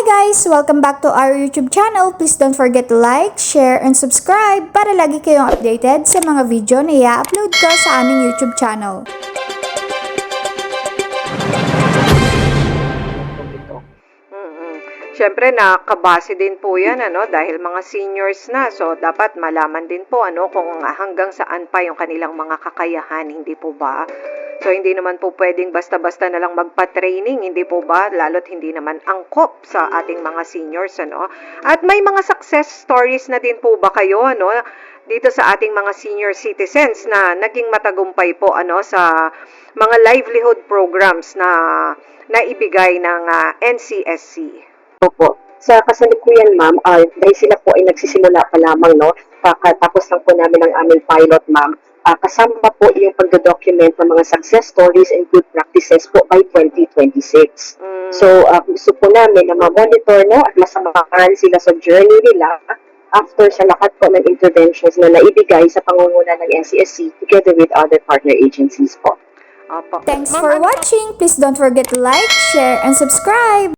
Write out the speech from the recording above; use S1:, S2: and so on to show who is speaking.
S1: Hi guys! Welcome back to our YouTube channel. Please don't forget to like, share, and subscribe para lagi kayong updated sa mga video na i-upload ko sa aming YouTube channel.
S2: Siyempre, nakabase din po yan, dahil mga seniors na. So, dapat malaman din po, kung hanggang saan pa yung kanilang mga kakayahan, hindi po ba? So, hindi naman po pwedeng basta-basta na lang magpa-training, hindi po ba? Lalo't hindi naman angkop sa ating mga seniors, At may mga success stories na din po ba kayo, dito sa ating mga senior citizens na naging matagumpay po, sa mga livelihood programs na naibigay ng NCSC?
S3: Opo. Sa kasalukuyan, ma'am, dahil sila po ay nagsisimula pa lamang, Tapos lang po namin ang aming pilot, ma'am. Kasama po yung pagdodocument ng mga success stories and good practices po by 2026. So, gusto po namin na ma-monitor, at masamahan sila sa journey nila after sa lahat po ng interventions na naibigay sa pangunguna ng NCSC together with other partner agencies po.
S2: Opo.
S1: Thanks for watching! Please don't forget to like, share, and subscribe!